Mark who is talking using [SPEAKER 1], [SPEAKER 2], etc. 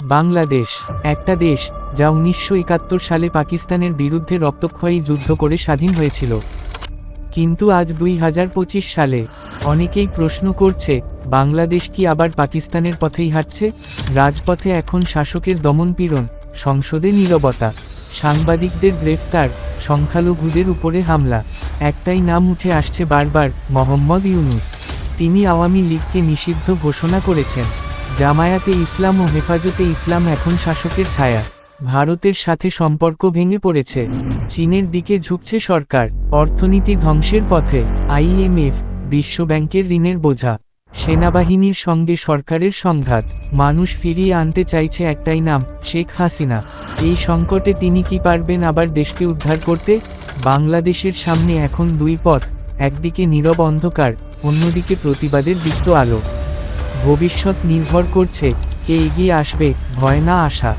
[SPEAKER 1] বাংলাদেশ, একটা দেশ যা 1971 সালে পাকিস্তানের বিরুদ্ধে রক্তক্ষয়ী যুদ্ধ করে স্বাধীন হয়েছিল। কিন্তু আজ 2025 সালে অনেকেই প্রশ্ন করছে, বাংলাদেশ কি আবার পাকিস্তানের পথেই হাঁটছে? রাজপথে এখন শাসকের দমনপীড়ন, সংসদে নীরবতা, সাংবাদিকদের গ্রেফতার, সংখ্যালঘুদের উপরে হামলা। একটাই নাম উঠে আসছে বারবার, মোহাম্মদ ইউনূস। তিনি আওয়ামী লীগকে নিষিদ্ধ ঘোষণা করেছেন। জামায়াতে ইসলাম ও হেফাজতে ইসলাম এখন শাসকের ছায়া। ভারতের সাথে সম্পর্ক ভেঙে পড়েছে। চীনের দিকে ঝুঁকছে সরকার। অর্থনীতি ধ্বংসের পথে। IMF, বিশ্বব্যাংকের ঋণের বোঝা, সেনাবাহিনীর সঙ্গে সরকারের সংঘাত। মানুষ ফিরিয়ে আনতে চাইছে একটাই নাম, শেখ হাসিনা। এই সংকটে তিনি কি পারবেন আবার দেশকে উদ্ধার করতে? বাংলাদেশের সামনে এখন দুই পথ, একদিকে নীরব অন্ধকার, অন্যদিকে প্রতিবাদের দীপ্ত আলো। ভবিষ্যৎ নির্ভর করছে কে এগিয়ে আসবে, ভয় না আশা।